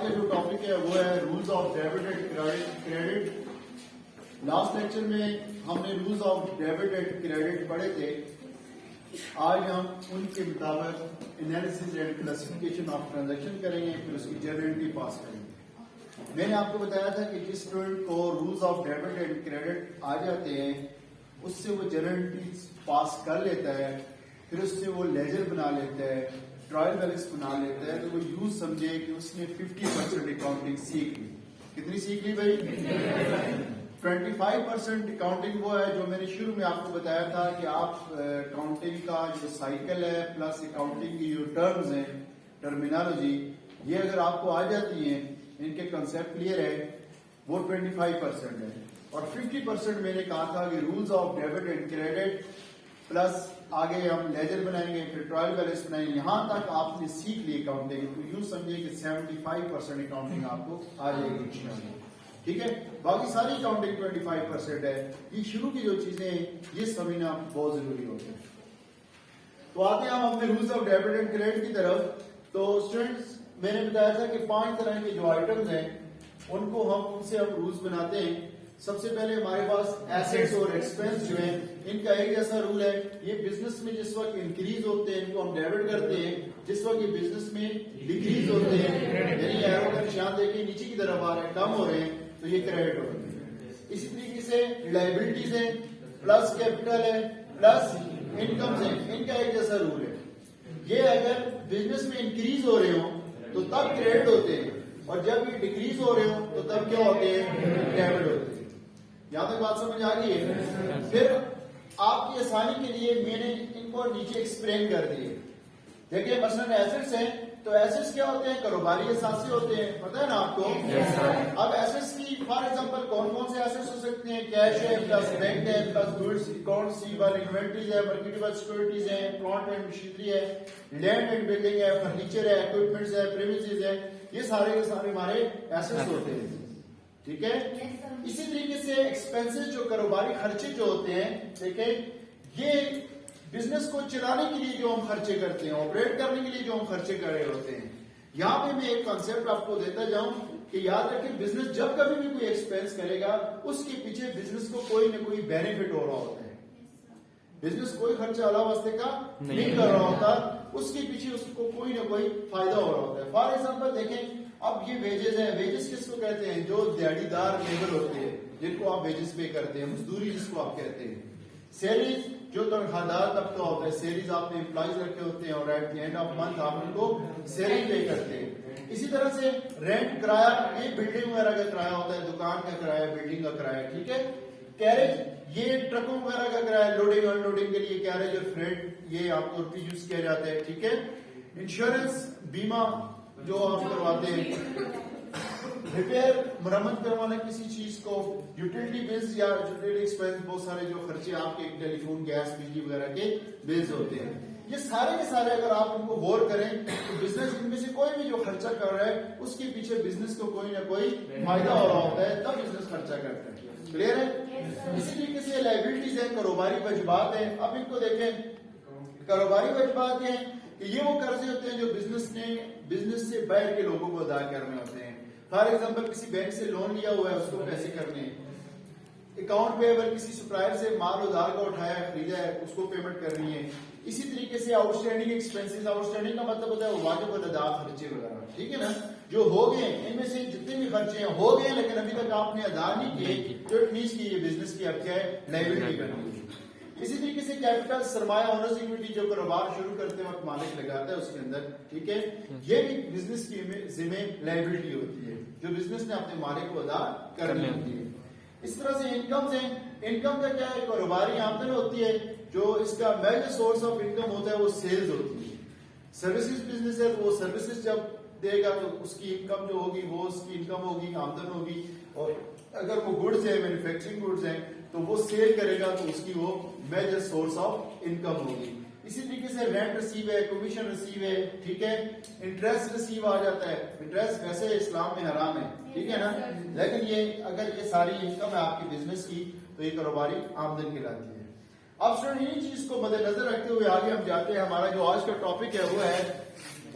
کا جو ٹاپک ہے وہ ہے rules of debit and credit. Last lecture میں ہم نے rules of debit and credit پڑھے تھے. آج ہم ان کے مطابق analysis and classification of transaction کریں گے, پھر اس کی جرنل انٹری پاس کریں گے. میں نے آپ کو بتایا تھا کہ جس اسٹوڈنٹ کو rules of debit and credit آ جاتے ہیں اس سے وہ جرنل انٹری پاس کر لیتا ہے, پھر اس سے وہ لیجر بنا لیتا ہے, ٹرائل بیلنس بنا لیتا ہے, تو وہ یوں سمجھے کہ اس نے 50% اکاؤنٹنگ سیکھ لی. کتنی سیکھ لی بھائی؟ 25% اکاؤنٹنگ وہ ہے جو میں نے شروع میں آپ کو بتایا تھا کہ آپ اکاؤنٹنگ کا جو سائیکل ہے پلس اکاؤنٹنگ کی جو ٹرمز ہیں, ٹرمینالوجی, یہ اگر آپ کو آ جاتی ہیں, ان کے کنسیپٹ کلیئر ہے, وہ 25% ہے. اور 50% میں نے کہا تھا کہ rules of debit and credit plus آگے ہم لیجر بنائیں گے, پھر ٹرائل بیلنس بنائیں گے. یہاں تک آپ نے سیکھ لی اکاؤنٹنگ, تو یوں سمجھے کہ 75% اکاؤنٹنگ آپ کو آ جائے گی انشاءاللہ. ٹھیک ہے, باقی ساری اکاؤنٹنگ 25% ہے. یہ شروع کی جو چیزیں ہیں یہ سمجھنا بہت ضروری ہوتا ہے. تو آتے ہیں ہم اپنے rules of debit and credit کی طرف. تو اسٹوڈینٹس میں نے بتایا تھا کہ 5 طرح کے جو آئٹمز ہیں ان کو ان سے ہم رولز بناتے ہیں. سب سے پہلے ہمارے پاس ایسٹس اور ایکسپینس جو ہیں ان کا ایک جیسا رول ہے. یہ بزنس میں جس وقت انکریز ہوتے ہیں ان کو ہم ڈیبٹ کرتے ہیں, جس وقت یہ بزنس میں ڈیکریز ہوتے ہیں یعنی ایرو کا نشان دیکھیں نیچے کی طرف آ رہے ہیں, کم ہو رہے ہیں, تو یہ کریڈٹ ہوتے ہیں. اسی طریقے سے لائبلٹیز ہیں پلس کیپٹل ہے پلس انکمز ہیں, ان کا ایک جیسا رول ہے. یہ اگر بزنس میں انکریز ہو رہے ہوں تو تب کریڈٹ ہوتے ہیں, اور جب یہ ڈیکریز ہو رہے ہوں تو تب کیا ہوتے ہیں؟ ڈیبٹ ہوتے ہیں. یہاں تک بات سمجھ آ گئی ہے؟ پھر آپ کی آسانی کے لیے میں نے ان کو نیچے ایکسپلین کر دیے. دیکھیں مثلاً ایسٹس ہیں, تو ایسٹس کیا ہوتے ہیں؟ کاروباری اثاثے ہوتے ہیں, پتہ ہے نا آپ کو. اب ایسٹس کی فار ایگزامپل کون کون سے ایسٹس ہو سکتے ہیں؟ کیش ہے پلس بینک ہے plus goods account receivable, inventories ہے, مارکیٹیبل سیکورٹیز ہیں, پلانٹ اینڈ مشینری ہے, لینڈ اینڈ بلڈنگ ہے, فرنیچر ہے, اکوپمنٹس ہے, پریمیسز ہے. یہ سارے کے سارے ہمارے ایسٹس ہوتے ہیں. ٹھیک ہے. اسی طریقے سے ایکسپینسز جو کاروباری خرچے جو ہوتے ہیں, دیکھیں یہ بزنس کو چلانے کے لیے جو ہم خرچے کرتے ہیں, آپریٹ کرنے کے لیے جو ہم خرچے کر رہے ہوتے ہیں. یہاں پہ میں ایک کانسیپٹ آپ کو دیتا جاؤں کہ یاد رکھیں بزنس جب کبھی بھی کوئی ایکسپینس کرے گا اس کے پیچھے بزنس کو کوئی نہ کوئی بینیفٹ ہو رہا ہوتا ہے. بزنس کوئی خرچہ اعلیٰ واسطے کا نہیں کر رہا ہوتا, اس کے پیچھے اس کو کوئی نہ کوئی فائدہ ہو رہا ہوتا ہے. فار ایگزامپل دیکھیں اب یہ ویجز ہیں, ویجز کس کو کہتے ہیں؟ جو دیہڑی دار لیبر ہوتے ہیں جن کو آپ ویجز پے کرتے ہیں, مزدوری جس کو آپ کہتے ہیں. سیلریز جو تنخواہ دار طبقہ ہوتا ہے, سیلریز آپ نے امپلائیز رکھے ہوتے ہیں اور at the end of month آپ ان کو سیلری پے کرتے ہیں. اسی طرح سے رینٹ, کرایہ, یہ بلڈنگ وغیرہ کا کرایہ ہوتا ہے, دکان کا کرایہ, بلڈنگ کا کرایہ. ٹھیک ہے. کیریج, یہ ٹرکوں وغیرہ کا کرایہ, لوڈنگ ان لوڈنگ کے لیے کیریج اور فریٹ, یہ آپ کو یوز کیا جاتا ہے. ٹھیک ہے. انشورنس, بیمہ جو آپ کرواتے ہیں, ریپیئر, مرمت کروانا کسی چیز کو, یوٹیلٹی بلز یا یوٹیلٹی ایکسپینس, بہت سارے جو خرچے آپ کے ٹیلی فون, گیس, بجلی وغیرہ کے بلز ہوتے ہیں. یہ سارے کے سارے اگر آپ ان کو غور کریں تو بزنس ان میں سے کوئی بھی جو خرچہ کر رہا ہے اس کے پیچھے بزنس کو کوئی نہ کوئی فائدہ ہو رہا ہوتا ہے, تب بزنس خرچہ کرتا ہے. کلیئر ہے؟ اسی طریقے سے لائبلٹیز ہیں, کاروباری واجبات ہیں. اب ان کو دیکھیں, کاروباری واجبات ہیں کہ یہ وہ قرضے ہوتے ہیں جو بزنس نے بزنس سے باہر کے لوگوں کو ادا کرنے ہوتے ہیں. فار ایگزامپل کسی بینک سے لون لیا ہوا ہے, اس کو پیسے کرنے ہیں. اکاؤنٹ پہ اگر کسی سپلائر سے مال ادھار کا اٹھایا ہے, خریدا ہے, اس کو پیمنٹ کرنی ہے. اسی طریقے سے out standing expenses, out standing کا مطلب ہوتا ہے وہ واجب الادا خرچے وغیرہ. ٹھیک ہے نا, جو ہو گئے ان میں سے جتنے بھی خرچے ہیں ہو گئے لیکن ابھی تک آپ نے ادا نہیں کیے, تو اٹ مینس کہ یہ بزنس کی اب کیا ہے, لائبلٹی بنی ہوئی. اسی طریقے سے کیپٹل, سرمایہ, اونرز ایکویٹی جو کاروبار شروع کرتے وقت مالک لگاتا ہے اس کے اندر. ٹھیک ہے. یہ بھی بزنس کی ذمہ لائبلٹی ہوتی ہے جو بزنس نے اپنے مالک کو ادا کرنی ہوتی ہے. اس طرح سے انکمز ہیں. انکم کا کیا ہے؟ کاروباری آمدن ہوتی ہے, جو اس کا میجر سورس آف انکم ہوتا ہے وہ سیلز ہوتی ہے. سروسز بزنس ہے, وہ سروسز جب دے گا تو اس کی انکم جو ہوگی وہ اس کی انکم ہوگی, آمدن ہوگی. اور اگر وہ گڈز ہے, مینوفیکچرنگ گڈز ہیں, تو وہ سیل کرے گا تو اس کی وہ میجر سورس آف انکم ہوگی. اسی طریقے سے رینٹ ریسیو ہے, کمیشن ریسیو ہے. ٹھیک ہے. انٹرسٹ ریسیو آ جاتا ہے. انٹرسٹ ویسے اسلام میں حرام ہے, ٹھیک ہے نا, لیکن یہ اگر یہ ساری انکم ہے آپ کی بزنس کی تو یہ کاروباری آمدن کہلاتی ہے. اب اسٹوڈنٹ انہی چیز کو مد نظر رکھتے ہوئے آگے ہم جاتے ہیں. ہمارا جو آج کا ٹاپک ہے وہ ہے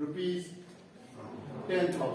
₹10,000।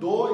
2